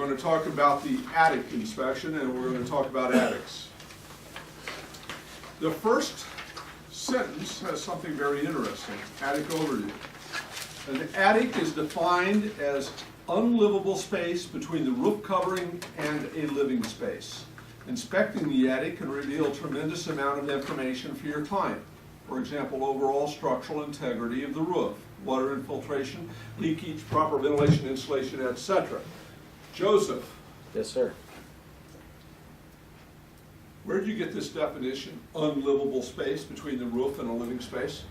going to talk about the attic inspection, and we're going to talk about attics. The first sentence has something very interesting, attic overview. An attic is defined as unlivable space between the roof covering and a living space. Inspecting the attic can reveal a tremendous amount of information for your client. For example, overall structural integrity of the roof, water infiltration, leakage, proper ventilation, insulation, etc. Joseph. Yes, sir. Where did you get this definition, unlivable space between the roof and a living space?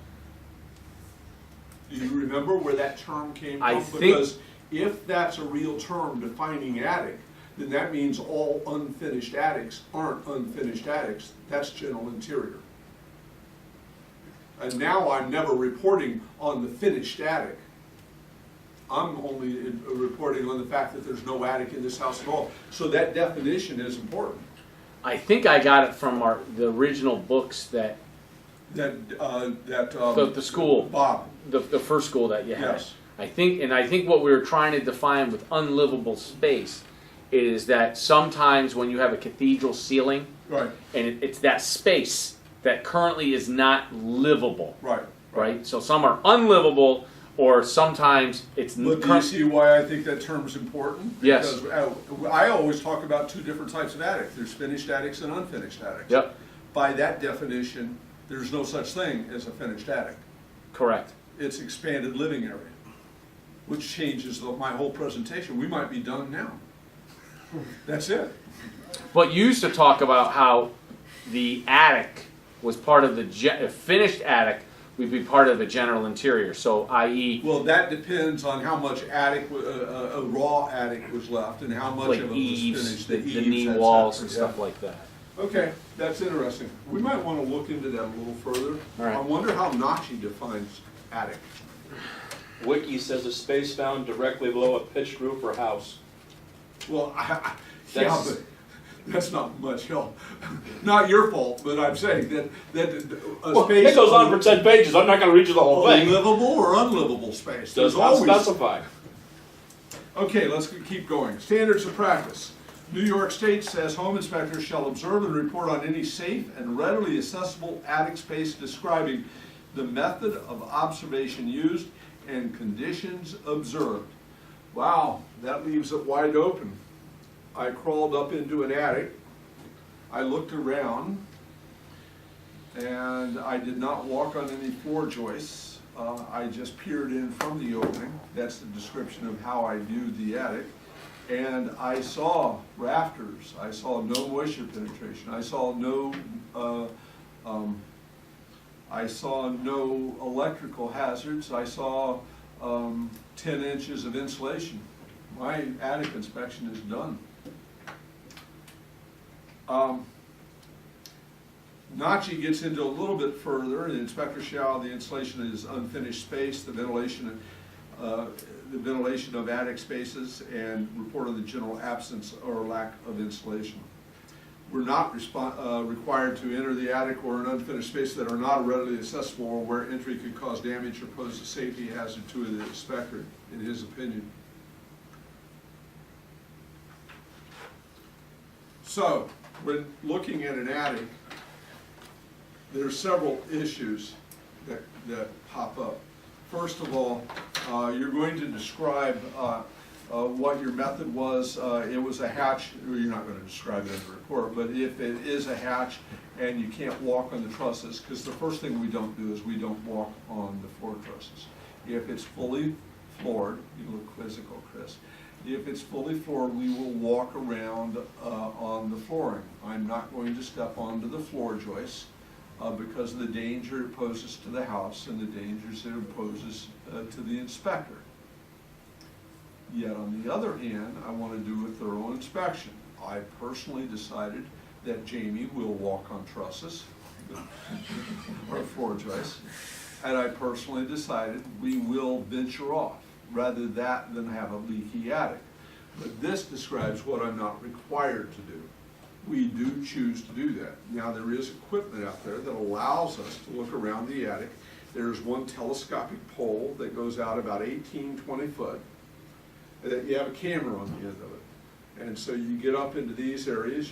Do you remember where that term came from? Because if that's a real term defining attic, then that means all unfinished attics aren't unfinished attics. That's general interior. And now I'm never reporting on the finished attic. I'm only reporting on the fact that there's no attic in this house at all. So that definition is important. I think I got it from the original books that the school, Bob, the first school that you had. Yes. I think what we were trying to define with unlivable space is that sometimes when you have a cathedral ceiling, right, and it's that space that currently is not livable, right. So some are unlivable, or sometimes it's. But do you see why I think that term is important? Yes. Because I always talk about two different types of attic. There's finished attics and unfinished attics. Yep. By that definition, there's no such thing as a finished attic. Correct. It's expanded living area, which changes my whole presentation. We might be done now. That's it. But you used to talk about how the attic was part of the finished attic would be part of the general interior. So, i.e., well, that depends on how much attic, a raw attic was left, and how much like of it was eaves, finished. the knee walls and stuff like that. Okay, that's interesting. We might want to look into that a little further. All right. I wonder how Nachi defines attic. Wiki says a space found directly below a pitched roof or house. Well, yeah, but that's not much help. Not your fault, but I'm saying that a space. It goes on for 10 pages. I'm not going to read you the whole thing. Livable or unlivable space. Does not specify. Okay, let's keep going. Standards of practice. New York State says home inspectors shall observe and report on any safe and readily accessible attic space describing the method of observation used and conditions observed. Wow, that leaves it wide open. I crawled up into an attic. I looked around, and I did not walk on any floor joists. I just peered in from the opening. That's the description of how I viewed the attic. And I saw rafters. I saw no moisture penetration. I saw no electrical hazards. I saw 10 inches of insulation. My attic inspection is done. Nachi gets into a little bit further. The inspector shall, the insulation is unfinished space, the ventilation of attic spaces, and report on the general absence or lack of insulation. We're not required to enter the attic or an unfinished space that are not readily accessible or where entry could cause damage or pose a safety hazard to the inspector, in his opinion. So, when looking at an attic, there are several issues that pop up. First of all, you're going to describe what your method was. It was a hatch. Well, you're not going to describe it in the report, but if it is a hatch and you can't walk on the trusses, because the first thing we don't do is we don't walk on the floor trusses. If it's fully floored, you look quizzical, Chris. If it's fully floored, we will walk around on the flooring. I'm not going to step onto the floor joists because of the danger it poses to the house and the dangers it poses to the inspector. Yet on the other hand, I want to do a thorough inspection. I personally decided that Jamie will walk on trusses or floor joists, and I personally decided we will venture off rather than have a leaky attic. But this describes what I'm not required to do. We do choose to do that. Now there is equipment out there that allows us to look around the attic. There's one telescopic pole that goes out about 18, 20 foot. You have a camera on the end of it. And so you get up into these areas,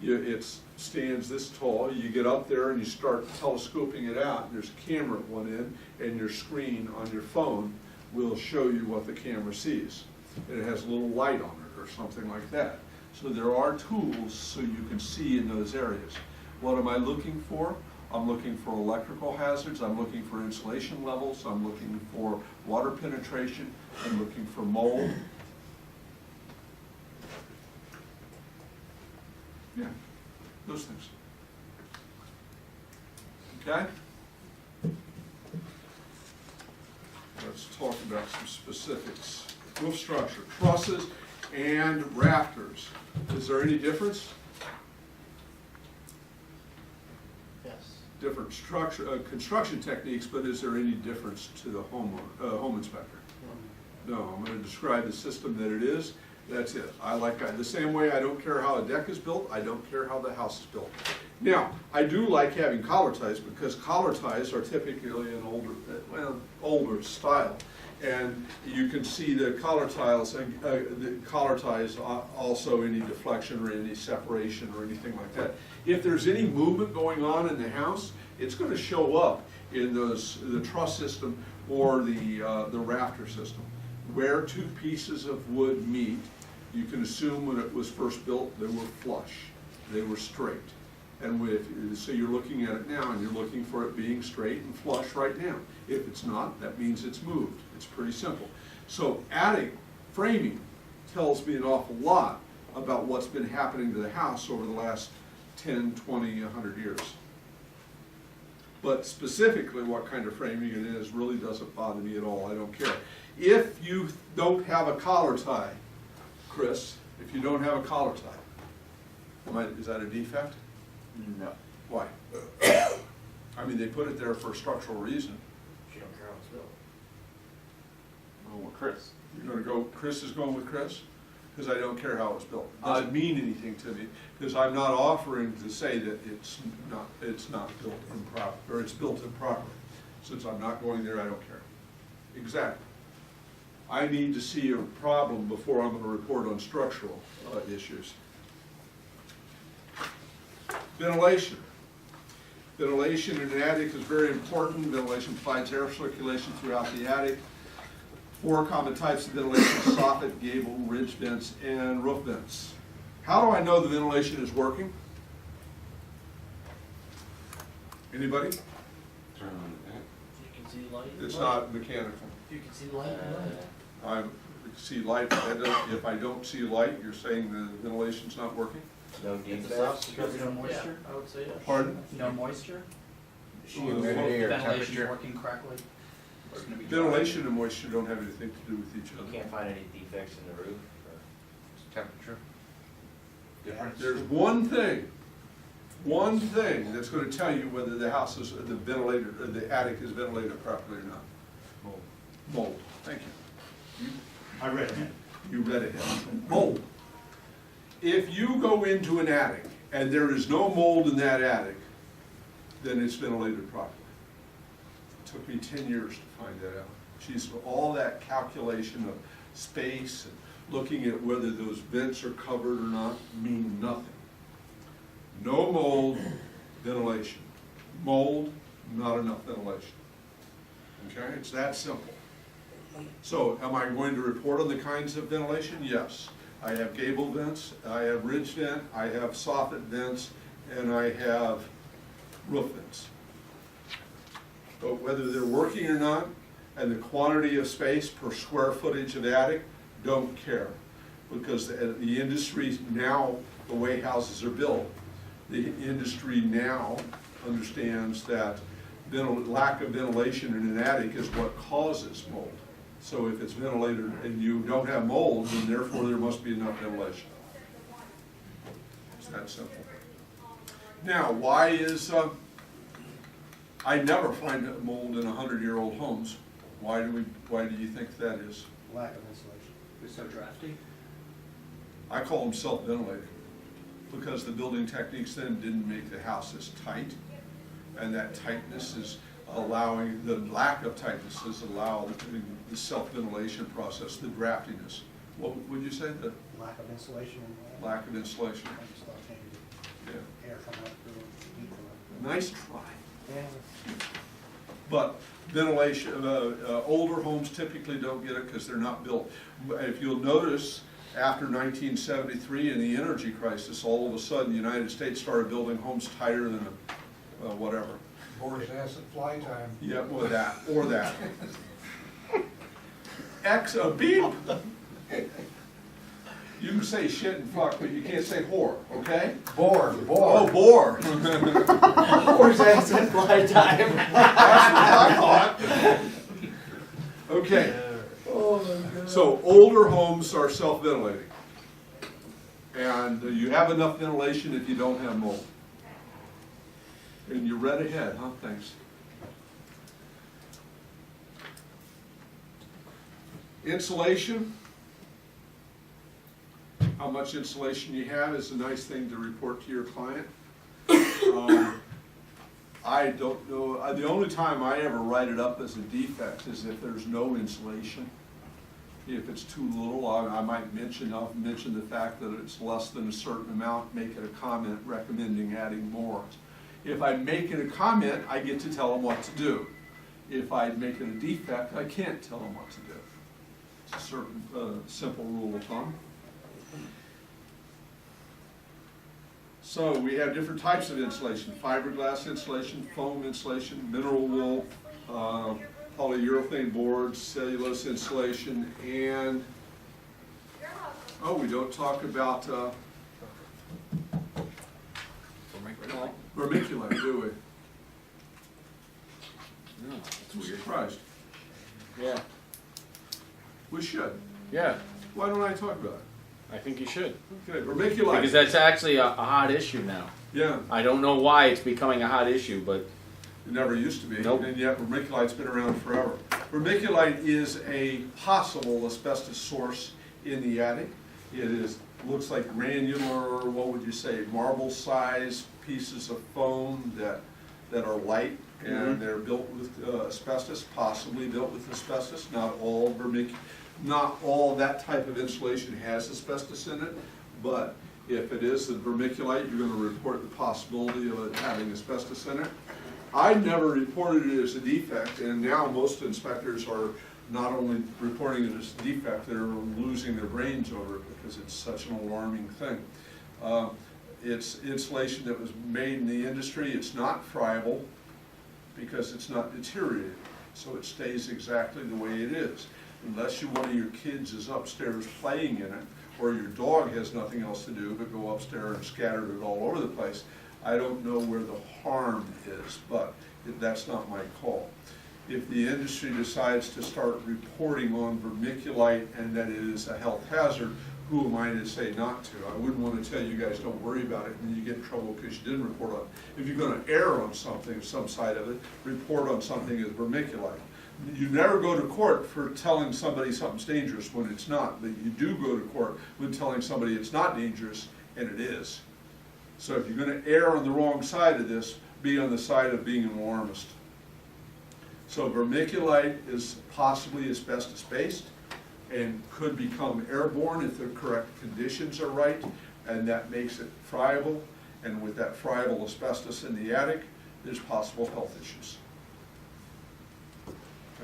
it stands this tall, you get up there and you start telescoping it out, and there's a camera at one end, and your screen on your phone will show you what the camera sees. And it has a little light on it or something like that. So there are tools so you can see in those areas. What am I looking for? I'm looking for electrical hazards, I'm looking for insulation levels, I'm looking for water penetration, I'm looking for mold. Yeah, those things. Okay? Let's talk about some specifics. Roof structure, trusses and rafters. Is there any difference? Yes. Different structure, construction techniques, but is there any difference to the homeowner, home inspector? No, I'm gonna describe the system that it is, that's it. The same way I don't care how a deck is built, I don't care how the house is built. Now, I do like having collar ties, because collar ties are typically an older style. And you can see the collar ties also any deflection or any separation or anything like that. If there's any movement going on in the house, it's gonna show up in the truss system or the rafter system. Where two pieces of wood meet, you can assume when it was first built, they were flush, they were straight. And so you're looking at it now and you're looking for it being straight and flush right now. If it's not, that means it's moved. It's pretty simple. So attic framing tells me an awful lot about what's been happening to the house over the last 10, 20, 100 years. But specifically what kind of framing it is really doesn't bother me at all. I don't care. If you don't have a collar tie, Chris, if you don't have a collar tie, is that a defect? No. Why? I mean, they put it there for a structural reason. She don't care how it's built. Oh, well, Chris. You're gonna go, Chris is going with Chris? Because I don't care how it's built. It doesn't mean anything to me, because I'm not offering to say that it's not built improper, or it's built improperly. Since I'm not going there, I don't care. Exactly. I need to see a problem before I'm gonna report on structural issues. Ventilation. Ventilation in an attic is very important. Ventilation provides air circulation throughout the attic. 4 common types of ventilation: soffit, gable, ridge vents, and roof vents. How do I know the ventilation is working? Anybody? Turn on the vent. You can see light. It's not mechanical. You can see light. I see light. If I don't see light, you're saying the ventilation's not working? No It's a defects? soft Because structure. no moisture? Yeah, I would say yes. Pardon? No moisture? Humidity or Ventilation's temperature? working correctly? It's gonna be dry. Ventilation and moisture don't have anything to do with each You other. can't find any defects in the roof or Temperature? Difference? There's one thing that's gonna tell you whether the house is, the ventilator, or the attic is ventilated properly or not. Mold. Mold. Thank you. I read it. You read it. Mold. If you go into an attic and there is no mold in that attic, then it's ventilated properly. It took me 10 years to find that out. Geez, all that calculation of space and looking at whether those vents are covered or not mean nothing. No mold, ventilation. Mold, not enough ventilation. Okay, it's that simple. So am I going to report on the kinds of ventilation? Yes. I have gable vents, I have ridge vent, I have soffit vents, and I have roof vents. But whether they're working or not, and the quantity of space per square footage of attic, don't care. Because the industry now, the way houses are built, the industry now understands that lack of ventilation in an attic is what causes mold. So if it's ventilated and you don't have mold, then therefore there must be enough ventilation. It's that simple. Now, why is, I never find mold in 100-year-old homes. Why do you think that is? Lack of insulation. It's so drafty. I call them self-ventilated, because the building techniques then didn't make the house as tight, and that tightness is allowing, the lack of tightness is allowing the self-ventilation process, the draftiness What would you say, the Lack of insulation in the wall. lack of insulation? I just thought maybe Yeah. air coming up through, heat coming up. Nice try. Yeah. But ventilation, older homes typically don't get it because they're not built. If you'll notice, after 1973 and the energy crisis, all of a sudden, the United States started building homes tighter than whatever. Boris acid fly time. Yeah, or that. Beep. You can say shit and fuck, but you can't say whore, okay? Boar, Oh, boar. bore. That's Boar's acid fly time. what I thought. Okay. So older homes are self-ventilating. And you have enough ventilation if you don't have mold. And you read ahead, huh? Thanks. Insulation. How much insulation you have is a nice thing to report to your client. I don't know, the only time I ever write it up as a defect is if there's no insulation. If it's too little, I'll mention the fact that it's less than a certain amount, make it a comment recommending adding more. If I make it a comment, I get to tell them what to do. If I make it a defect, I can't tell them what to do. It's a certain simple rule of thumb. So we have different types of insulation: fiberglass insulation, foam insulation, mineral wool, polyurethane boards, cellulose insulation, and, oh, we don't talk about vermiculite, do we? No, that's I'm weird. surprised. Yeah, We should. yeah, Why don't I talk about it? I think you should. Okay, vermiculite. Because that's actually a hot issue now. Yeah, I don't know why it's becoming a hot issue, but it never used to be, Nope. and yet vermiculite's been around forever. Vermiculite is a possible asbestos source in the attic. It looks like granular, what would you say, marble-sized pieces of foam that are light, and they're built with asbestos, possibly built with asbestos. Not all that type of insulation has asbestos in it, but if it is the vermiculite, you're going to report the possibility of it having asbestos in it. I never reported it as a defect, and now most inspectors are not only reporting it as a defect, they're losing their brains over it because it's such an alarming thing. It's insulation that was made in the industry. It's not friable because it's not deteriorated, so it stays exactly the way it is. Unless one of your kids is upstairs playing in it, or your dog has nothing else to do but go upstairs and scatter it all over the place, I don't know where the harm is, but that's not my call. If the industry decides to start reporting on vermiculite and that it is a health hazard, who am I to say not to? I wouldn't want to tell you guys don't worry about it and then you get in trouble because you didn't report on it. If you're going to err on something, some side of it, report on something as vermiculite. You never go to court for telling somebody something's dangerous when it's not, but you do go to court when telling somebody it's not dangerous, and it is. So if you're going to err on the wrong side of this, be on the side of being an alarmist. So vermiculite is possibly asbestos-based and could become airborne if the correct conditions are right, and that makes it friable. And with that friable asbestos in the attic, there's possible health issues.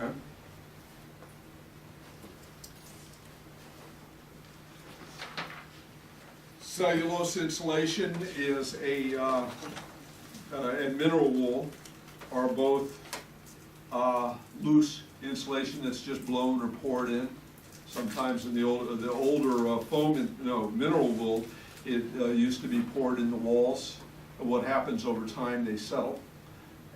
Okay? Cellulose insulation is and mineral wool are both loose insulation that's just blown or poured in. Sometimes in the older mineral wool, it used to be poured in the walls. What happens over time, they settle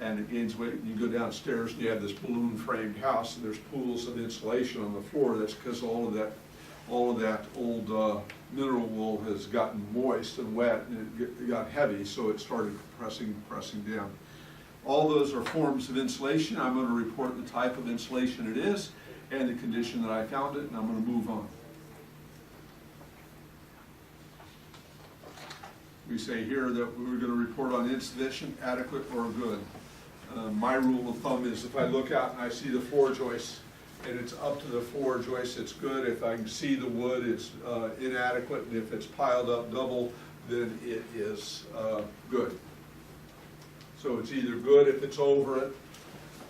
and it gains weight. You go downstairs and you have this balloon framed house and there's pools of insulation on the floor. That's because all of that old mineral wool has gotten moist and wet and it got heavy, so it started pressing down. All those are forms of insulation. I'm going to report the type of insulation it is and the condition that I found it, and I'm going to move on. We say here that we're going to report on insufficient, adequate, or good. My rule of thumb is if I look out and I see the floor joists and it's up to the floor joist, it's good. If I can see the wood, it's inadequate, and if it's piled up double, then it is good. So it's either good if it's over it,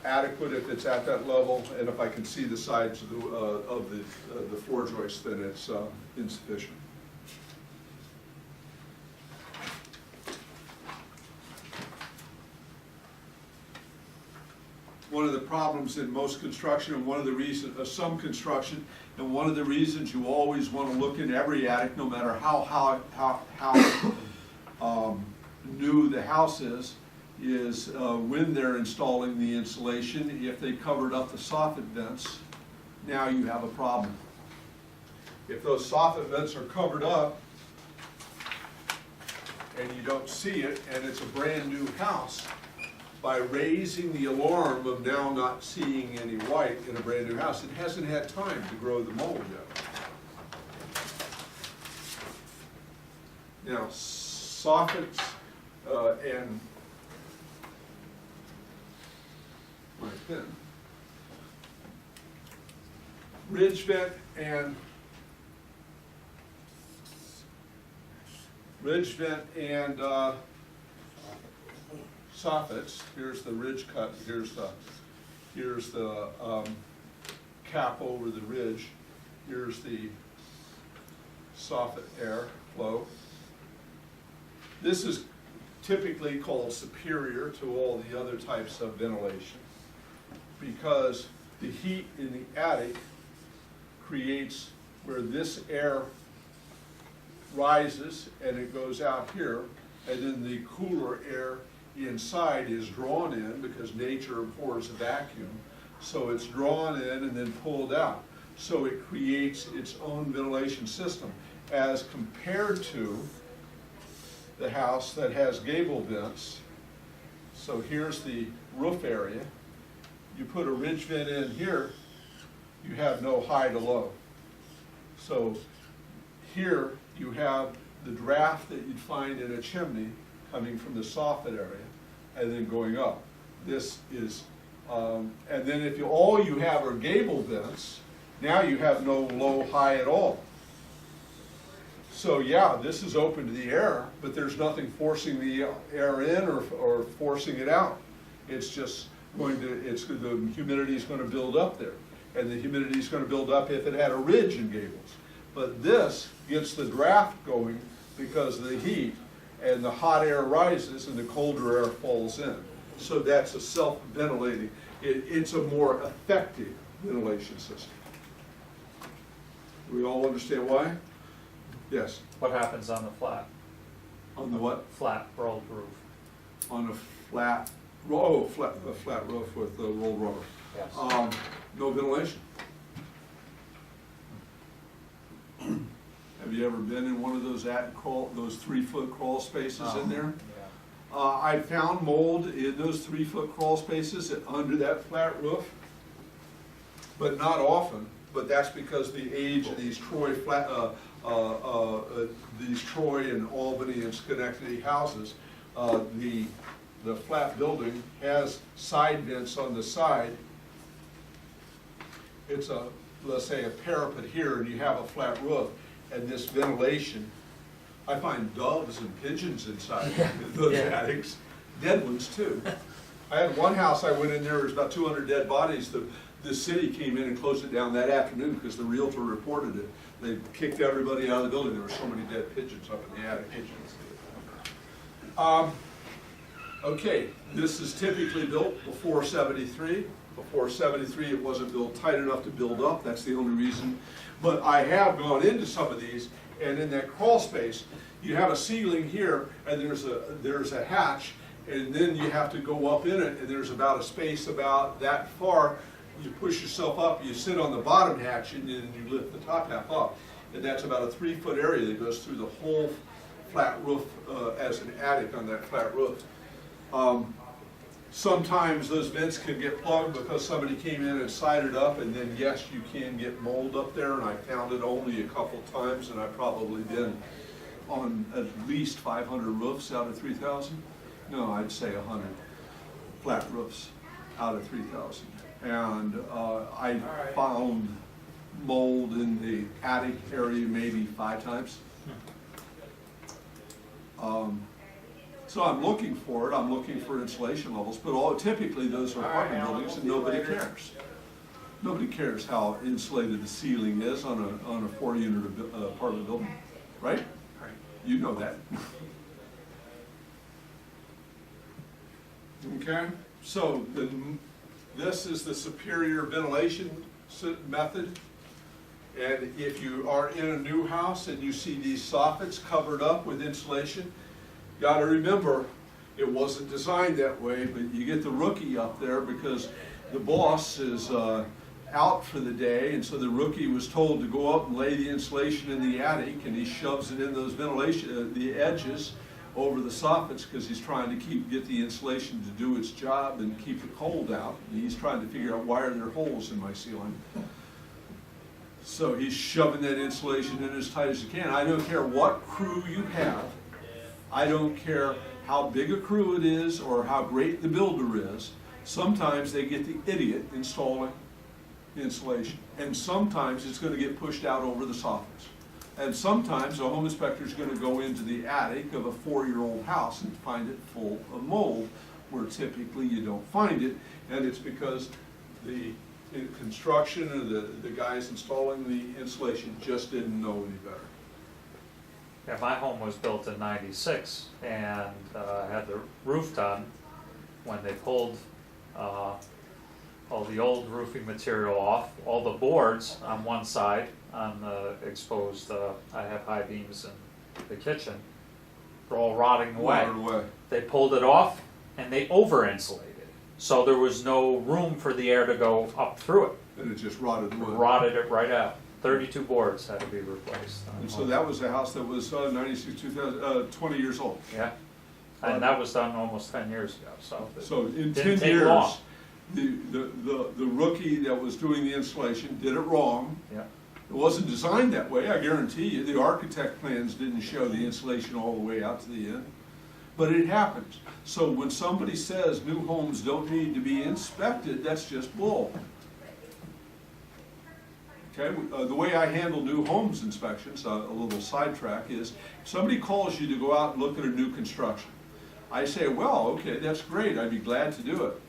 adequate if it's at that level, and if I can see the sides of the floor joist, then it's insufficient. One of the problems in most construction, and one of the reasons, some construction, and one of the reasons you always want to look in every attic, no matter how new the house is when they're installing the insulation, if they covered up the soffit vents, now you have a problem. If those soffit vents are covered up and you don't see it, and it's a brand new house, by raising the alarm of now not seeing any white in a brand new house, it hasn't had time to grow the mold yet. Now, soffits and my pen, ridge vent and soffits. Here's the ridge cut. Here's the cap over the ridge. Here's the soffit air flow. This is typically called superior to all the other types of ventilation because the heat in the attic creates where this air rises and it goes out here, and then the cooler air inside is drawn in because nature abhors a vacuum. So it's drawn in and then pulled out. So it creates its own ventilation system as compared to the house that has gable vents. So here's the roof area. You put a ridge vent in here, you have no high to low. So here you have the draft that you'd find in a chimney coming from the soffit area and then going up. This is, and then if all you have are gable vents, now you have no low high at all. So yeah, this is open to the air, but there's nothing forcing the air in or forcing it out. It's just going to, the humidity is going to build up there. And the humidity is going to build up if it had a ridge in gables. But this gets the draft going because of the heat, and the hot air rises and the colder air falls in. So that's a self-ventilating. It's a more effective ventilation system. Do we all understand why? Yes. What happens on the flat? On the what? Flat rolled roof. On a flat roof with the rolled rubber. Yes. No ventilation. Have you ever been in one of those those 3-foot crawl spaces in there? Yeah. I found mold in those 3-foot crawl spaces under that flat roof, but not often. But that's because the age of these Troy and Albany and Schenectady houses, the flat building has side vents on the side. It's let's say a parapet here, and you have a flat roof, and this ventilation. I find doves and pigeons inside those attics, dead ones too. I had one house I went in there was about 200 dead bodies. The city came in and closed it down that afternoon because the realtor reported it. They kicked everybody out of the building. There were so many dead pigeons up in the attic. Okay, this is typically built before 73. Before 73, it wasn't built tight enough to build up. That's the only reason. But I have gone into some of these, and in that crawl space, you have a ceiling here, and there's a hatch, and then you have to go up in it, and there's about a space about that far. You push yourself up, you sit on the bottom hatch, and then you lift the top half up. And that's about a 3-foot area that goes through the whole flat roof as an attic on that flat roof. Sometimes those vents can get plugged because somebody came in and sided up, and then yes, you can get mold up there, and I found it only a couple times, and I've probably been on at least 500 roofs out of 3,000. No, I'd say 100 flat roofs out of 3,000. And I found mold in the attic area maybe 5 times. So I'm looking for it, I'm looking for insulation levels, but typically those are apartment buildings and nobody cares. Nobody cares how insulated the ceiling is on a 4-unit apartment building, right? You know that. Okay, so this is the superior ventilation method. And if you are in a new house and you see these soffits covered up with insulation, you gotta remember, it wasn't designed that way, but you get the rookie up there because the boss is out for the day, and so the rookie was told to go up and lay the insulation in the attic, and he shoves it in those ventilation, the edges over the soffits because he's trying to get the insulation to do its job and keep the cold out. And he's trying to figure out why are there holes in my ceiling. So he's shoving that insulation in as tight as he can. I don't care what crew you have. I don't care how big a crew it is or how great the builder is. Sometimes they get the idiot installing insulation. And sometimes it's going to get pushed out over the soffits. And sometimes a home inspector is going to go into the attic of a 4-year-old house and find it full of mold, where typically you don't find it. And it's because the construction or the guys installing the insulation just didn't know any better. Yeah, my home was built in '96 and had the roof done. When they pulled all the old roofing material off, all the boards on one side on the exposed, I have high beams in the kitchen, were all rotting away. Rotted away. They pulled it off and they over-insulated. So there was no room for the air to go up through it. And it just rotted away. Rotted it right out. 32 boards had to be replaced. And so that was a house that was 20 years old. Yeah, and that was done almost 10 years ago, so. So in Didn't 10 take years, long. the rookie that was doing the installation did it wrong. Yeah. It wasn't designed that way, I guarantee you. The architect plans didn't show the insulation all the way out to the end. But it happens. So when somebody says new homes don't need to be inspected, that's just bull. Okay, the way I handle new homes inspections, a little sidetrack, is if somebody calls you to go out and look at a new construction, I say, well, okay, that's great, I'd be glad to do it.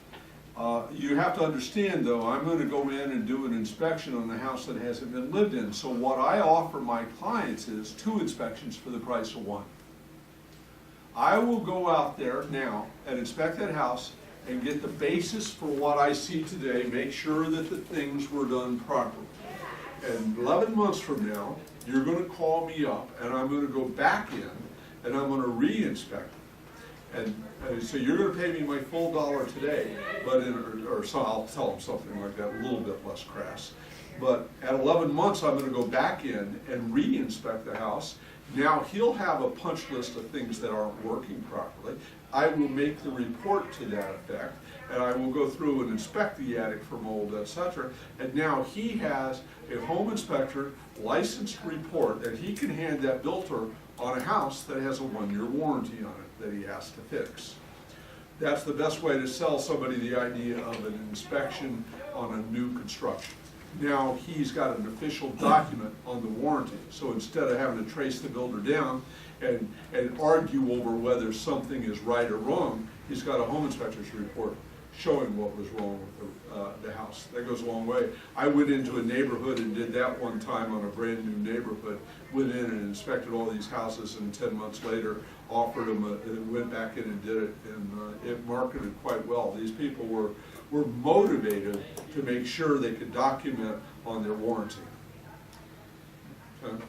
You have to understand, though, I'm going to go in and do an inspection on the house that hasn't been lived in. So what I offer my clients is 2 inspections for the price of 1. I will go out there now and inspect that house and get the basis for what I see today, make sure that the things were done properly. And 11 months from now, you're going to call me up and I'm going to go back in and I'm going to re-inspect it. And so you're going to pay me my full dollar today, but so I'll tell them something like that, a little bit less crass. But at 11 months, I'm going to go back in and re-inspect the house. Now he'll have a punch list of things that aren't working properly. I will make the report to that effect, and I will go through and inspect the attic for mold, etc. And now he has a home inspector licensed report that he can hand that builder on a house that has a 1-year warranty on it that he has to fix. That's the best way to sell somebody the idea of an inspection on a new construction. Now he's got an official document on the warranty, so instead of having to trace the builder down and argue over whether something is right or wrong, he's got a home inspector's report showing what was wrong with the house. That goes a long way. I went into a neighborhood and did that one time on a brand new neighborhood, went in and inspected all these houses, and 10 months later offered them, went back in and did it, and it marketed quite well. These people were motivated to make sure they could document on their warranty. Okay.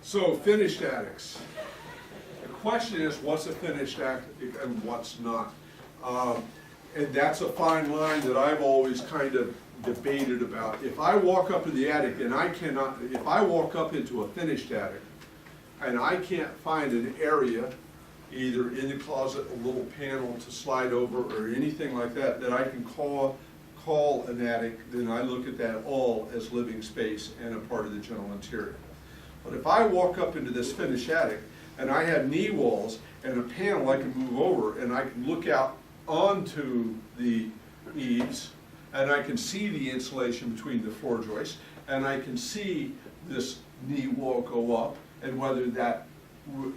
So finished attics. The question is, what's a finished attic and what's not? And that's a fine line that I've always kind of debated about. If I walk up to the attic and if I walk up into a finished attic and I can't find an area, either in the closet, a little panel to slide over or anything like that, that I can call an attic, then I look at that all as living space and a part of the general interior. But if I walk up into this finished attic and I have knee walls and a panel I can move over and I can look out onto the eaves and I can see the insulation between the floor joists and I can see this knee wall go up and whether that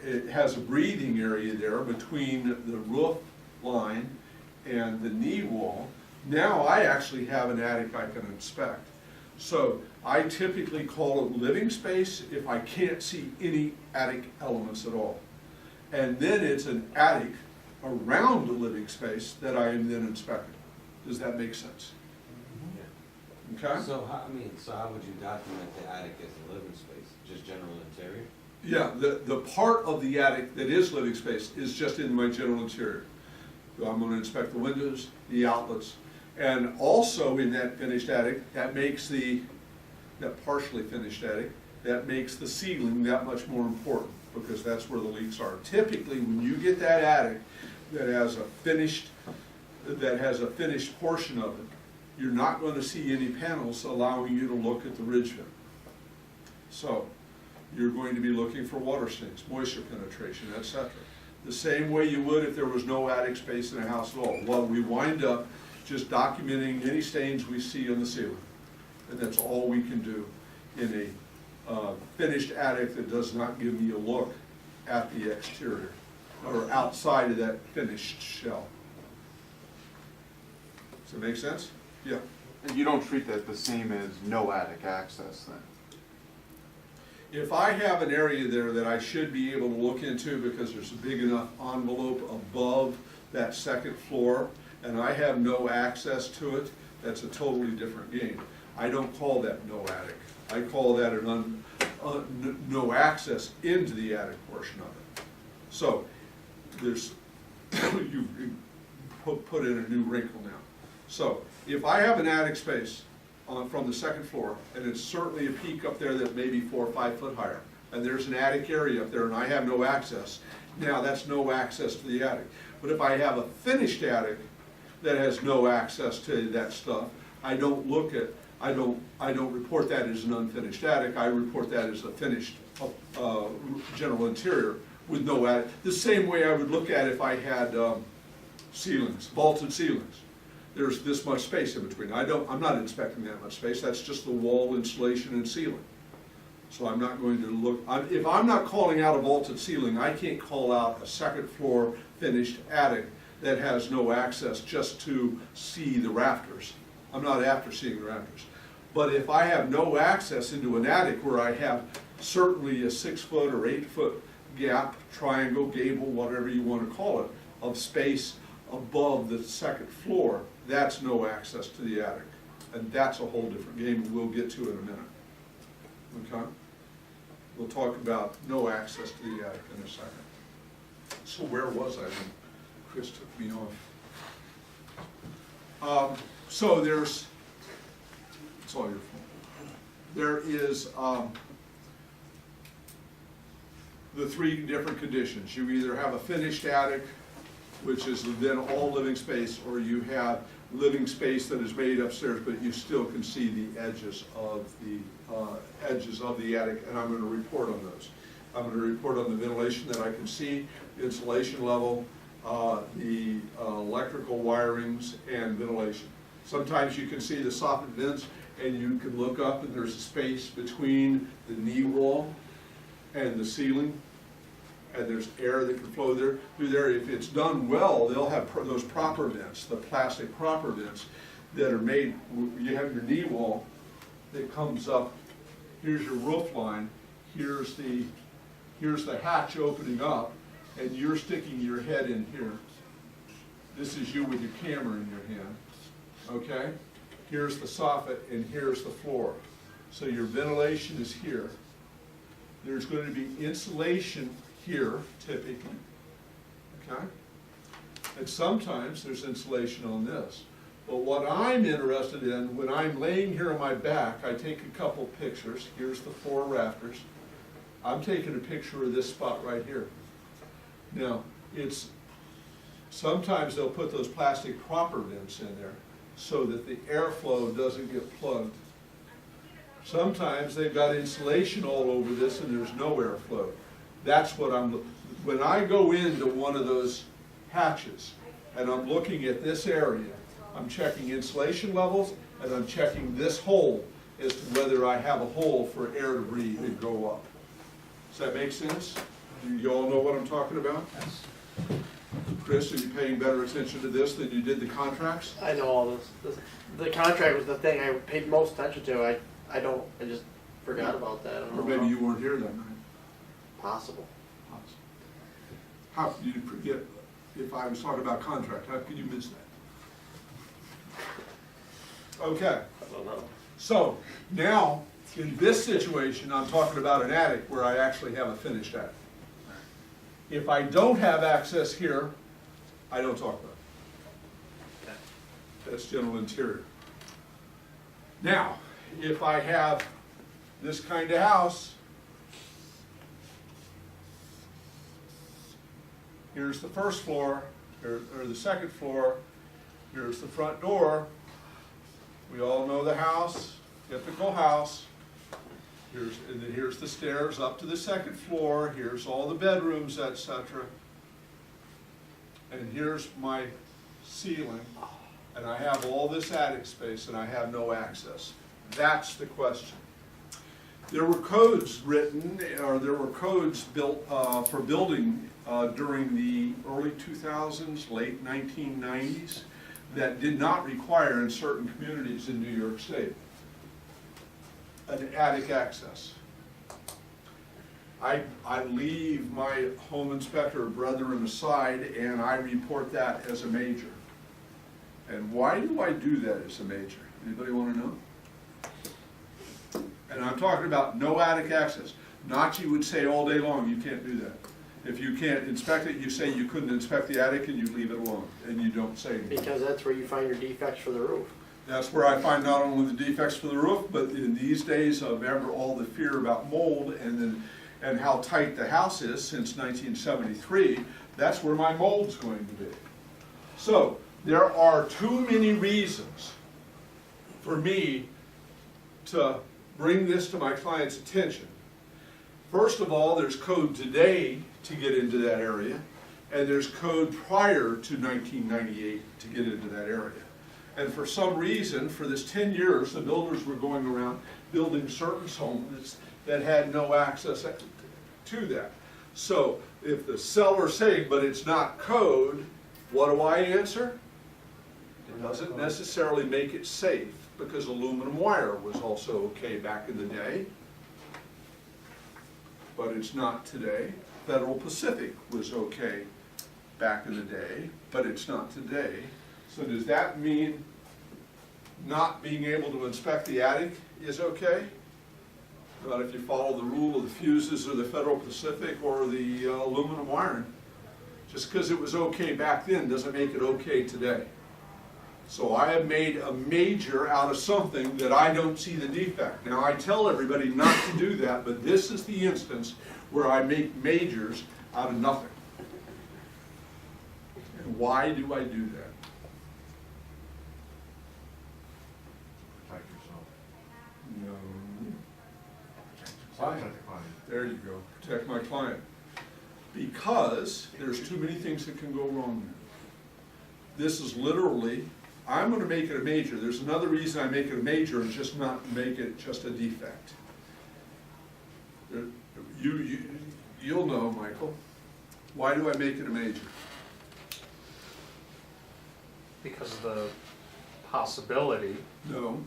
it has a breathing area there between the roof line and the knee wall, now I actually have an attic I can inspect. So I typically call it living space if I can't see any attic elements at all. And then it's an attic around the living space that I am then inspecting. Does that make sense? Okay? So how, so how would you document the attic as a living space? Just general interior? Yeah, the part of the attic that is living space is just in my general interior. So I'm gonna inspect the windows, the outlets, and also in that finished attic, that partially finished attic, that makes the ceiling that much more important, because that's where the leaks are. Typically, when you get that attic that has a finished portion of it, you're not gonna see any panels allowing you to look at the ridge vent. So, you're going to be looking for water sinks, moisture penetration, etc. The same way you would if there was no attic space in a house at all. Well, we wind up just documenting any stains we see on the ceiling. And that's all we can do in a finished attic that does not give me a look at the exterior or outside of that finished shell. Does that make sense? Yeah. And you don't treat that the same as no attic access then? If I have an area there that I should be able to look into because there's a big enough envelope above that second floor and I have no access to it, that's a totally different game. I don't call that no attic. I call that an no access into the attic portion of it. So there's, you put in a new wrinkle now. So if I have an attic space from the second floor, and it's certainly a peak up there that may be 4 or 5 foot higher, and there's an attic area up there and I have no access, now that's no access to the attic. But if I have a finished attic that has no access to that stuff, I don't report that as an unfinished attic, I report that as a finished general interior with no attic. The same way I would look at if I had ceilings, vaulted ceilings. There's this much space in between. I'm not inspecting that much space, that's just the wall, insulation, and ceiling. So I'm not going to look, if I'm not calling out a vaulted ceiling, I can't call out a second floor finished attic that has no access just to see the rafters. I'm not after seeing the rafters. But if I have no access into an attic where I have certainly a 6 foot or 8 foot gap, triangle, gable, whatever you want to call it, of space above the second floor, that's no access to the attic. And that's a whole different game we'll get to in a minute. Okay? We'll talk about no access to the attic in a second. So where was I when Chris took me off? So there's, it's all your fault. There is the 3 different conditions. You either have a finished attic, which is then all living space, or you have living space that is made upstairs, but you still can see the edges of the attic, and I'm going to report on those. I'm going to report on the ventilation that I can see, the insulation level, the electrical wirings, and ventilation. Sometimes you can see the soffit vents, and you can look up, and there's a space between the knee wall and the ceiling, and there's air that can flow through there. If it's done well, they'll have those proper vents, the plastic proper vents that are made. You have your knee wall that comes up. Here's your roof line. Here's the hatch opening up, and you're sticking your head in here. This is you with your camera in your hand. Okay? Here's the soffit, and here's the floor. So your ventilation is here. There's going to be insulation here, typically, okay? And sometimes there's insulation on this. But what I'm interested in, when I'm laying here on my back, I take a couple pictures. Here's the 4 rafters. I'm taking a picture of this spot right here. Now, sometimes they'll put those plastic propper vents in there so that the airflow doesn't get plugged Sometimes they've got insulation all over this and there's no airflow. That's what when I go into one of those hatches and I'm looking at this area, I'm checking insulation levels and I'm checking this hole as to whether I have a hole for air to breathe and go up. Does that make sense? Do you all know what I'm talking about? Chris, are you paying better attention to this than you did the contracts? I know all this. The contract was the thing I paid most attention to. I just forgot about that. I don't Or know maybe you weren't here that night. Possible. How could you forget, if I was talking about contract, how could you miss that? Okay, I don't know. so now, in this situation, I'm talking about an attic where I actually have a finished attic. If I don't have access here, I don't talk about it. That's general interior. Now, if I have this kind of house, here's the first floor, or the second floor, here's the front door. We all know the house, typical house. And then here's the stairs up to the second floor, here's all the bedrooms, etc. And here's my ceiling, and I have all this attic space and I have no access. That's the question. There were codes written, or there were codes built for building during the early 2000s, late 1990s, that did not require in certain communities in New York State an attic access. I leave my home inspector brethren aside and I report that as a major. And why do I do that as a major? Anybody want to know? And I'm talking about no attic access. Nachi would say all day long, you can't do that. If you can't inspect it, you say you couldn't inspect the attic and you leave it alone, and you don't say anything. Because that's where you find your defects for the roof. That's where I find not only the defects for the roof, but in these days of all the fear about mold and how tight the house is since 1973, that's where my mold's going to be. So there are too many reasons for me to bring this to my client's attention. First of all, there's code today to get into that area, and there's code prior to 1998 to get into that area. And for some reason, for this 10 years, the builders were going around building certain homes that had no access to that. So if the seller's saying, but it's not code, what do I answer? It doesn't necessarily make it safe, because aluminum wire was also okay back in the day, but it's not today. Federal Pacific was okay back in the day, but it's not today. So does that mean not being able to inspect the attic is okay? But if you follow the rule of the fuses or the Federal Pacific or the aluminum wiring, just because it was okay back then doesn't make it okay today. So I have made a major out of something that I don't see the defect. Now I tell everybody not to do that, but this is the instance where I make majors out of nothing. And why do I do that? Protect yourself. No. Protect the client. There you go, protect my client. Because there's too many things that can go wrong there. This is literally, I'm going to make it a major. There's another reason I make it a major and just not make it just a defect. You'll know, Michael. Why do I make it a major? Because of the possibility. No.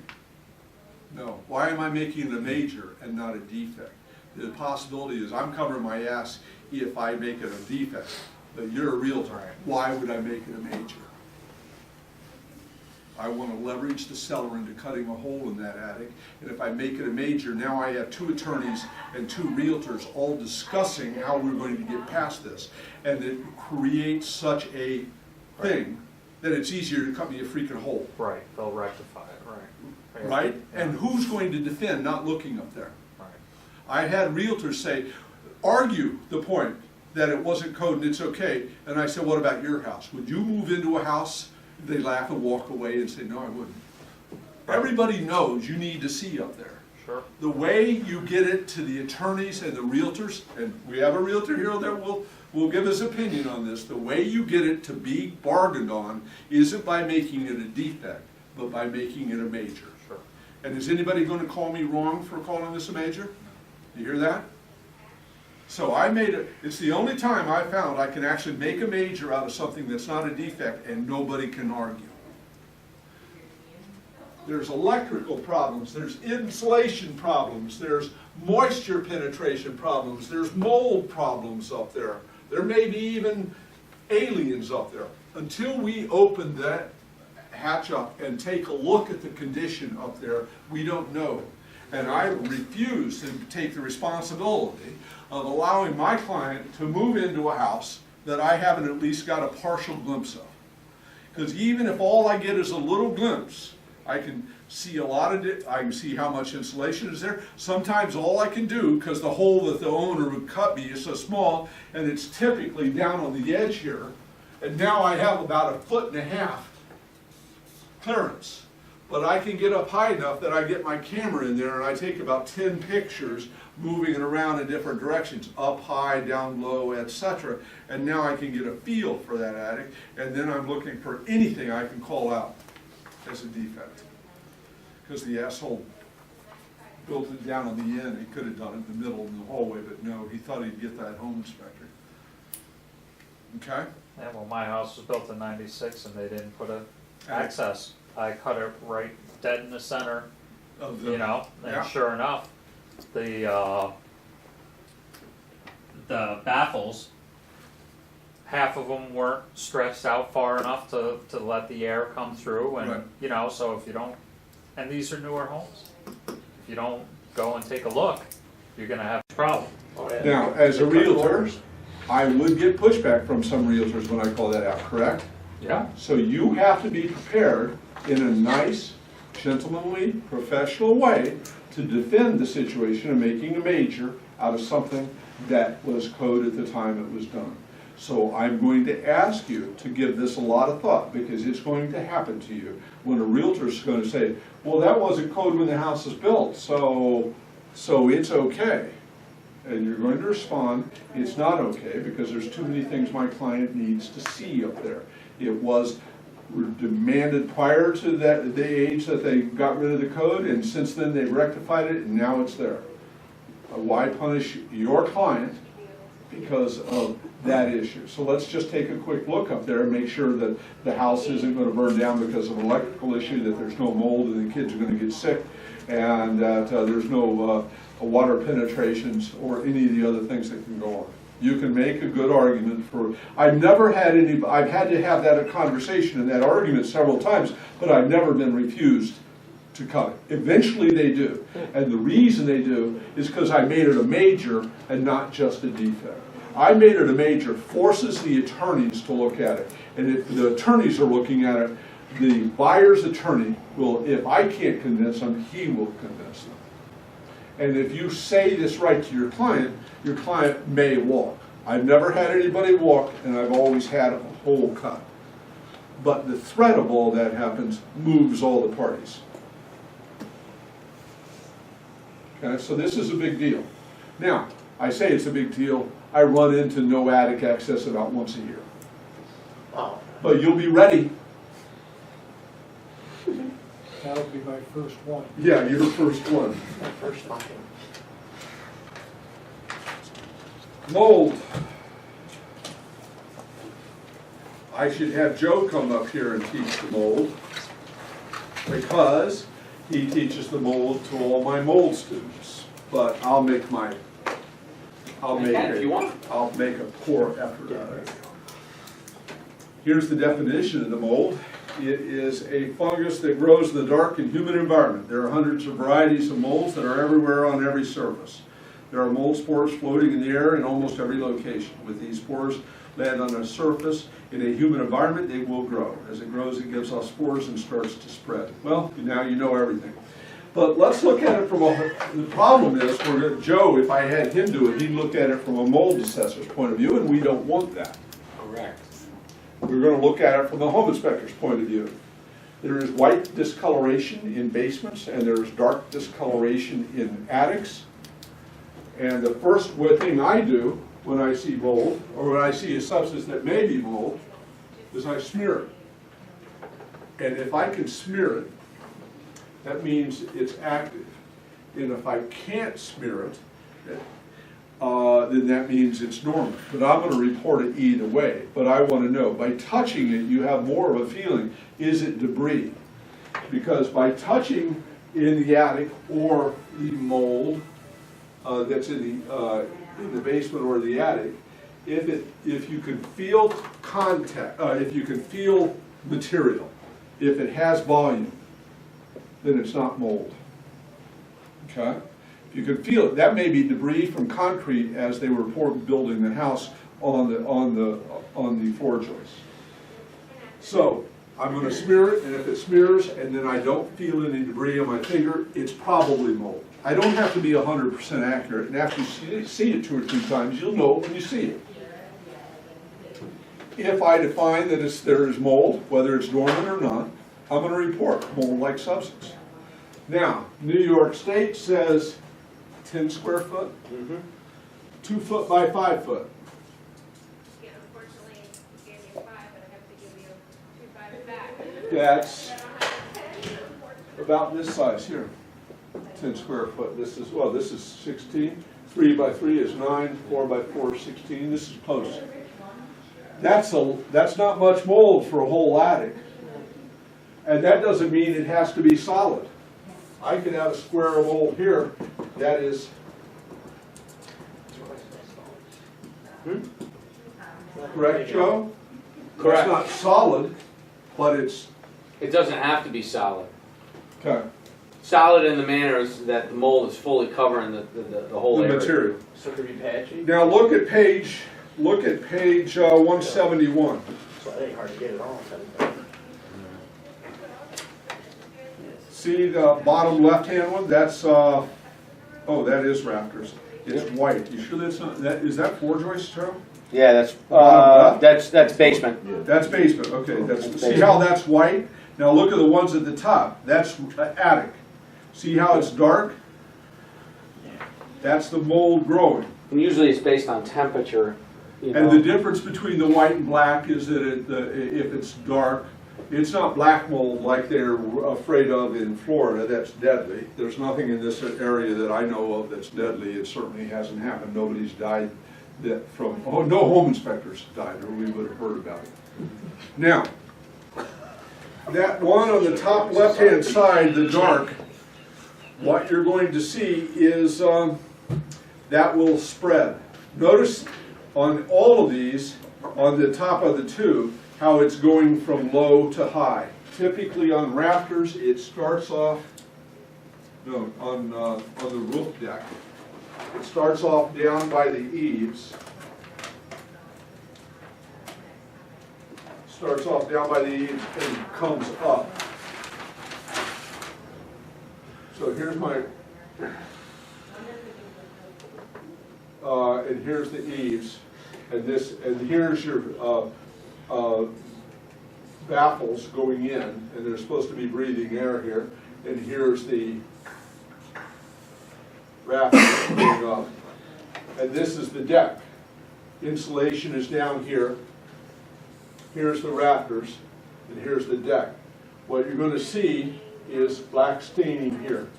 Why am I making it a major and not a defect? The possibility is I'm covering my ass if I make it a defect. But you're a realtor. Why would I make it a major? I want to leverage the seller into cutting a hole in that attic. And if I make it a major, now I have 2 attorneys and 2 realtors all discussing how we're going to get past this. And it creates such a thing that it's easier to cut me a freaking hole. Right, they'll rectify it, right. Right? And who's going to defend not looking up there? Right. I had realtors say, argue the point that it wasn't code and it's okay. And I said, what about your house? Would you move into a house? They laugh and walk away and say, no, I wouldn't. Everybody knows you need to see up there. Sure. The way you get it to the attorneys and the realtors, and we have a realtor here that will give his opinion on this, the way you get it to be bargained on isn't by making it a defect, but by making it a major. Sure. And is anybody going to call me wrong for calling this a major? You hear that? So I made it, it's the only time I found I can actually make a major out of something that's not a defect and nobody can argue. There's electrical problems, there's insulation problems, there's moisture penetration problems, there's mold problems up there. There may be even aliens up there. Until we open that hatch up and take a look at the condition up there, we don't know. And I refuse to take the responsibility of allowing my client to move into a house that I haven't at least got a partial glimpse of. Because even if all I get is a little glimpse, I can see a lot of it, I can see how much insulation is there. Sometimes all I can do, because the hole that the owner would cut me is so small, and it's typically down on the edge here, and now I have about 1.5 feet clearance. But I can get up high enough that I get my camera in there and I take about 10 pictures moving it around in different directions, up high, down low, etc. And now I can get a feel for that attic, and then I'm looking for anything I can call out as a defect. Because the asshole built it down on the end, he could have done it in the middle in the hallway, but no, he thought he'd get that home inspector. Okay? Yeah, well, my house was built in '96 and they didn't put a access. I cut it right dead in the center, Of the- you know, and Yeah. sure enough, the baffles, half of them weren't stretched out far enough to let the air come through, and, Right. you know, so if you don't, and these are newer homes, if you don't go and take a look, you're gonna have a problem. Oh, yeah. Now, as a They cut realtor, corners. I would get pushback from some realtors when I call that out, correct? Yeah. So you have to be prepared in a nice, gentlemanly, professional way to defend the situation of making a major out of something that was code at the time it was done. So I'm going to ask you to give this a lot of thought, because it's going to happen to you when a realtor's going to say, well, that wasn't code when the house was built, so it's okay. And you're going to respond, it's not okay, because there's too many things my client needs to see up there. It was demanded prior to the age that they got rid of the code, and since then they've rectified it, and now it's there. Why punish your client because of that issue? So let's just take a quick look up there and make sure that the house isn't going to burn down because of an electrical issue, that there's no mold and the kids are going to get sick, and that there's no water penetrations or any of the other things that can go on. You can make a good argument for, I've had to have that conversation and that argument several times, but I've never been refused to cut it. Eventually they do. And the reason they do is because I made it a major and not just a defect. I made it a major forces the attorneys to look at it. And if the attorneys are looking at it, the buyer's attorney will, if I can't convince them, he will convince them. And if you say this right to your client may walk. I've never had anybody walk, and I've always had a hole cut. But the threat of all that happens moves all the parties. Okay, so this is a big deal. Now, I say it's a big deal. I run into no attic access about once a year. Oh, But you'll be ready. That'll be my first one. Yeah, you're the first one. my first time. Mold. I should have Joe come up here and teach the mold, because he teaches the mold to all my mold students. But I'll make a poor effort at it. Here's the definition of the mold. It is a fungus that grows in the dark and humid environment. There are hundreds of varieties of molds that are everywhere on every surface. There are mold spores floating in the air in almost every location. With these spores land on a surface in a humid environment, they will grow. As it grows, it gives off spores and starts to spread. Well, now you know everything. But let's look at it from the problem is, for Joe, if I had him do it, he'd look at it from a mold assessor's point of view, and we don't want that. Correct. We're going to look at it from the home inspector's point of view. There is white discoloration in basements, and there's dark discoloration in attics. And the first thing I do when I see mold, or when I see a substance that may be mold, is I smear it. And if I can smear it, that means it's active. And if I can't smear it, then that means it's dormant. But I'm going to report it either way. But I want to know, by touching it, you have more of a feeling, is it debris? Because by touching in the attic or the mold that's in the basement or the attic, if you can feel contact, if you can feel material, if it has volume, then it's not mold. Okay? If you can feel it, that may be debris from concrete as they were building the house on the floor joists. So I'm going to smear it, and if it smears and then I don't feel any debris on my finger, it's probably mold. I don't have to be 100% accurate, and after you see it 2 or 3 times, you'll know it when you see it. If I define that there is mold, whether it's dormant or not, I'm going to report mold-like substance. Now, New York State says 10 square foot, 2 foot by 5 foot. Yeah, unfortunately, you gave me 5, but I have to give you 2 5 back. That's about this size here, 10 square foot. This is 16. 3 by 3 is 9. 4 by 4 is 16. This is post. That's not much mold for a whole attic, and that doesn't mean it has to be solid. I could have a square of mold here that is. Correct, Joe? Correct. It's not solid, but it's. It doesn't have to be solid. Okay. Solid in the manner is that the mold is fully covering the whole The area. material. So it could be patchy. Now look at page 171. So it ain't hard to get it on. See the bottom left-hand one? That's oh, that is rafters. It's white. You sure that's not that? Is that floor joist, Joe? Yeah, that's basement. That's basement. Okay. See how that's white? Now look at the ones at the top. That's attic. See how it's dark? That's the mold growing. And usually it's based on temperature. And the difference between the white and black is that if it's dark, it's not black mold like they're afraid of in Florida. That's deadly. There's nothing in this area that I know of that's deadly. It certainly hasn't happened. Nobody's died no home inspectors died, or we would have heard about it. Now, that one on the top left-hand side, the dark, what you're going to see is that will spread. Notice on all of these, on the top of the tube, how it's going from low to high. Typically on rafters, it starts off, on the roof deck, it starts off down by the eaves. Starts off down by the eaves and comes up. So here's my, and here's the eaves, and here's your baffles going in, and they're supposed to be breathing air here, and here's the rafters going up, and this is the deck. Insulation is down here. Here's the rafters, and here's the deck. What you're going to see is black staining here.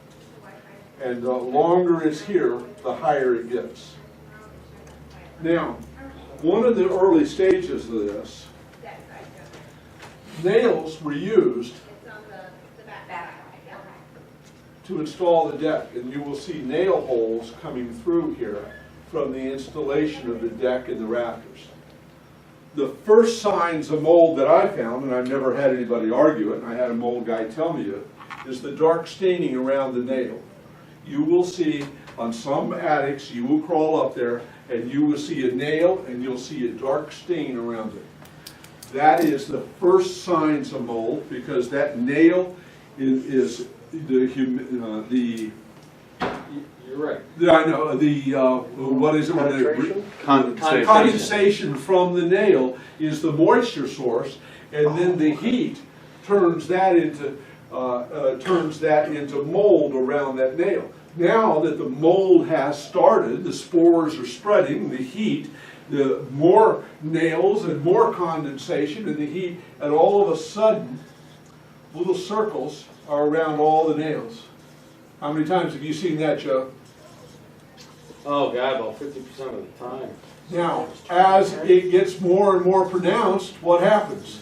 And the longer it's here, the higher it gets. Now, one of the early stages of this, nails were used to install the deck, and you will see nail holes coming through here from the installation of the deck and the rafters. The first signs of mold that I found, and I've never had anybody argue it, and I had a mold guy tell me it, is the dark staining around the nail. You will see on some attics, you will crawl up there, and you will see a nail, and you'll see a dark stain around it. That is the first signs of mold, because that nail is the You're right. I know, what is it? Condensation from the nail is the moisture source, and then the heat turns that into mold around that nail. Now that the mold has started, the spores are spreading, the heat, the more nails and more condensation and the heat, and all of a sudden, little circles are around all the nails. How many times have you seen that, Joe? Oh, God, about 50% of the time. Now, as it gets more and more pronounced, what happens?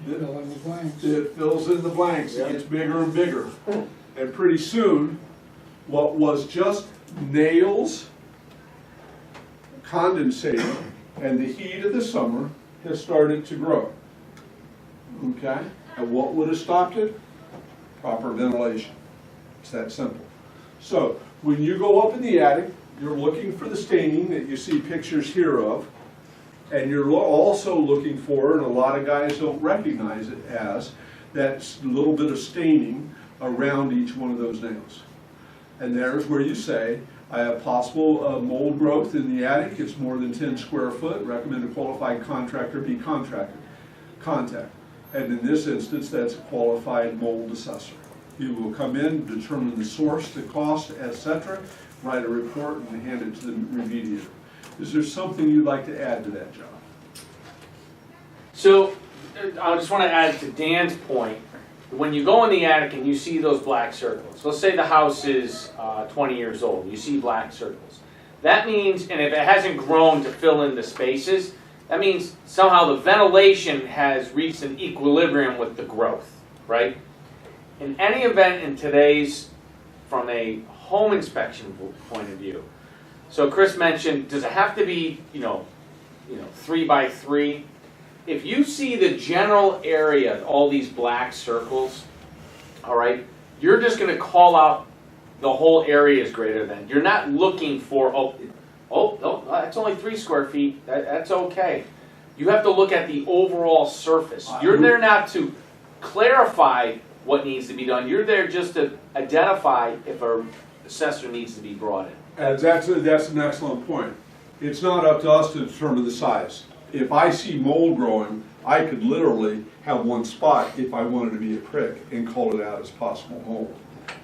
Fill in the blanks. It fills in the blanks, it gets bigger and bigger. And pretty soon, what was just nails condensating and the heat of the summer has started to grow. Okay? And what would have stopped it? Proper ventilation. It's that simple. So, when you go up in the attic, you're looking for the staining that you see pictures here of, and you're also looking for, and a lot of guys don't recognize it as, that little bit of staining around each one of those nails. And there's where you say, I have possible mold growth in the attic, it's more than 10 square foot, recommend a qualified contractor be contact. And in this instance, that's a qualified mold assessor. He will come in, determine the source, the cost, etc., write a report and hand it to the remediator. Is there something you'd like to add to that, John? So, I just want to add to Dan's point, when you go in the attic and you see those black circles, let's say the house is 20 years old, you see black circles. That means, and if it hasn't grown to fill in the spaces, that means somehow the ventilation has reached an equilibrium with the growth, right? In any event in today's, from a home inspection point of view, so Chris mentioned, does it have to be, 3 by 3? If you see the general area, all these black circles, all right, you're just going to call out the whole area is greater than. You're not looking for, that's only 3 square feet. That's okay. You have to look at the overall surface. You're there not to clarify what needs to be done. You're there just to identify if an assessor needs to be brought in. And that's an excellent point. It's not up to us to determine the size. If I see mold growing, I could literally have one spot if I wanted to be a prick and call it out as possible mold.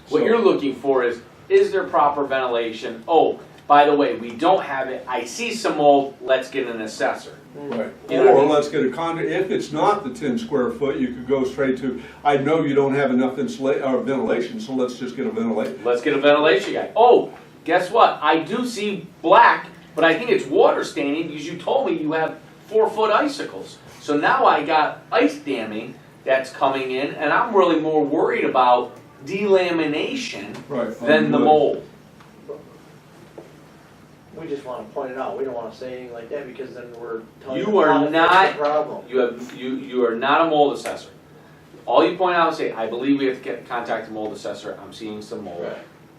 What you're looking for is there proper ventilation? Oh, by the way, we don't have it. I see some mold, let's get an assessor. Right. You know what I Or mean? let's get a if it's not the 10 square foot, you could go straight to, I know you don't have enough ventilation, so let's just get a ventilator. Let's get a ventilation guy. Oh, guess what? I do see black, but I think it's water staining because you told me you have 4-foot icicles. So now I got ice damming that's coming in, and I'm really more worried about delamination than the mold. We just want to point it out. We don't want to say anything like that because then we're telling You them are how to fix not- the problem. You are not a mold assessor. All you point out and say, I believe we have to contact a mold assessor. I'm seeing some mold.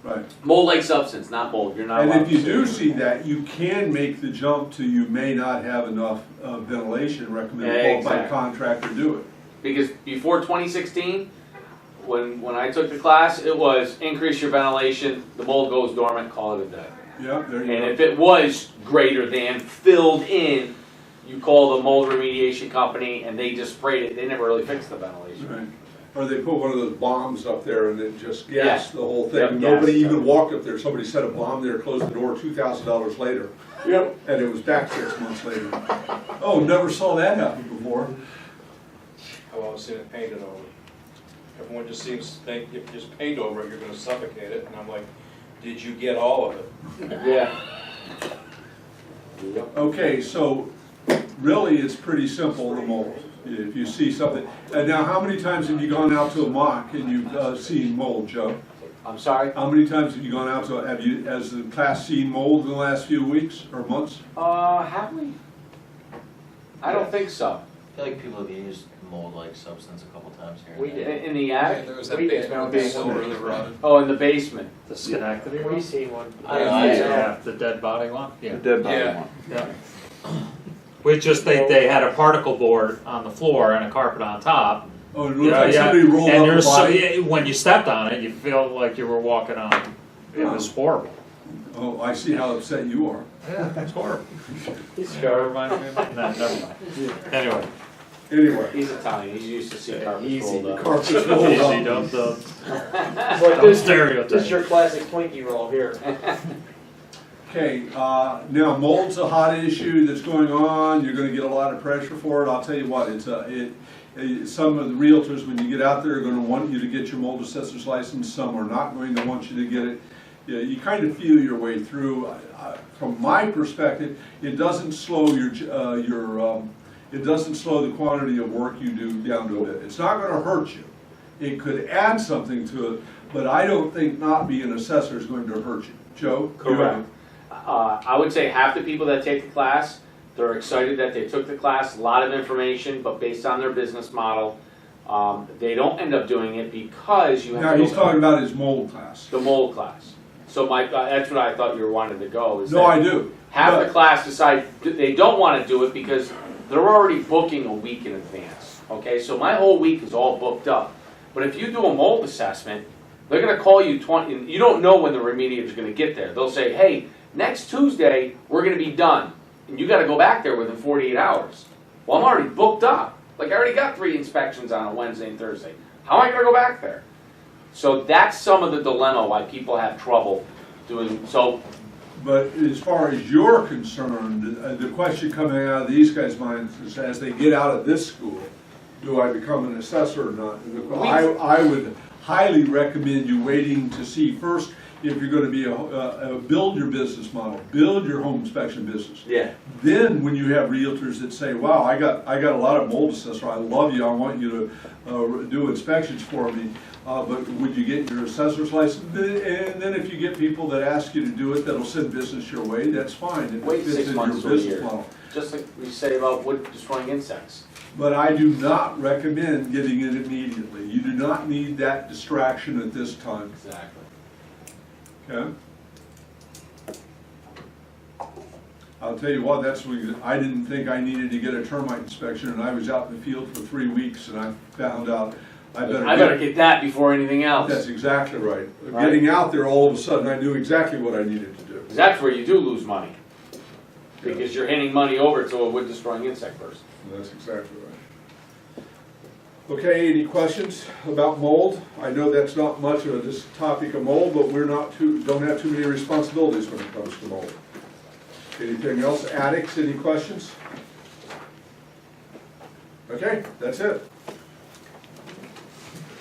Right. Mold-like substance, not mold. You're not And allowed if you to do say- see that, you can make the jump to you may not have enough ventilation, recommend a qualified Exactly. contractor do it. Because before 2016, when I took the class, it was increase your ventilation, the mold goes dormant, call it a day. Yeah, there you And go. if it was greater than, filled in, you call the mold remediation company and they just sprayed it. They never really fixed the ventilation. Right. Or they put one of those bombs up there and it just Yeah. gassed the whole thing. Yep, Nobody gas. even walked up there. Somebody set a bomb there, closed the door, $2,000 later. Yep. And it was back 6 months later. Oh, never saw that happen before. I've always seen it painted over. Everyone just seems to think if you just paint over it, you're gonna suffocate it, and I'm like, did you get all of it? Yeah. Okay, so really it's pretty simple, the mold. If you see something. And now, how many times have you gone out to a mock and you've seen mold, Joe? I'm sorry? How many times have you gone out to, has the class seen mold in the last few weeks or months? Have we? I don't think so. I feel like people have used mold-like substance a couple times here. We and did. there. In the attic? There was that basement with the silver that rotted. Oh, in the basement. The Schenectady We one? seen one. Yeah, the dead body one? Yeah. Dead body Yeah. one. Yeah. We just, they had a particle board on the floor and a carpet on top. Oh, it looked like somebody rolled And up you're a so, body. when you stepped on it, you feel like you were walking on, it was horrible. Oh, I see how upset you are. Yeah, it's horrible. Never mind. No, never mind. Anyway, Anyway. He's Italian, he's used to seeing carpets Easy. rolled up. Carpets rolled Easy, up. dub. It's like Don't this stereotype. is your classic Twinkie roll here. Okay, now mold's a hot issue that's going on, you're gonna get a lot of pressure for it, I'll tell you what, some of the realtors, when you get out there, are gonna want you to get your mold assessor's license, some are not going to want you to get it. Yeah, you kind of feel your way through. From my perspective, it doesn't slow it doesn't slow the quantity of work you do down to a bit. It's not gonna hurt you. It could add something to it, but I don't think not being an assessor is going to hurt you. Joe? you Correct. I would say half the people that take the class, they're excited that they took the class, a lot of information, but based on their business model, they don't end up doing it because you have Now, to go he's talking about his mold class. the mold class. So that's what I thought you were wanting to go, is No, that I do. half the but- class decide they don't want to do it because they're already booking a week in advance, okay? So my whole week is all booked up. But if you do a mold assessment, they're gonna call you you don't know when the remediator's gonna get there. They'll say, hey, next Tuesday, we're gonna be done. And you gotta go back there within 48 hours. Well, I'm already booked up. Like, I already got 3 inspections on a Wednesday and Thursday. How am I gonna go back there? So that's some of the dilemma why people have trouble doing, so, But as far as you're concerned, the question coming out of these guys' minds is, as they get out of this school, do I become an assessor or not? I would highly recommend you waiting to see first if you're gonna be build your business model, build your home inspection business. yeah. Then, when you have realtors that say, wow, I got a lot of mold assessor, I love you, I want you to do inspections for me, but would you get your assessor's license? And then if you get people that ask you to do it, that'll send business your way, that's fine. It Wait fits 6 in your months to a business year. model. Just like we say about wood destroying insects. But I do not recommend getting it immediately. You do not need that distraction at this time, Exactly. okay? I'll tell you what, I didn't think I needed to get a termite inspection, and I was out in the field for 3 weeks, and I found out I better get that before anything else. That's exactly right. Right. Getting out there, all of a sudden, I knew exactly what I needed to do. 'Cause that's where you do lose money. Because you're handing money over to a wood destroying insect person. That's exactly right. Okay, any questions about mold? I know that's not much of this topic of mold, but don't have too many responsibilities when it comes to mold. Anything else? Attics, any questions? Okay, that's it.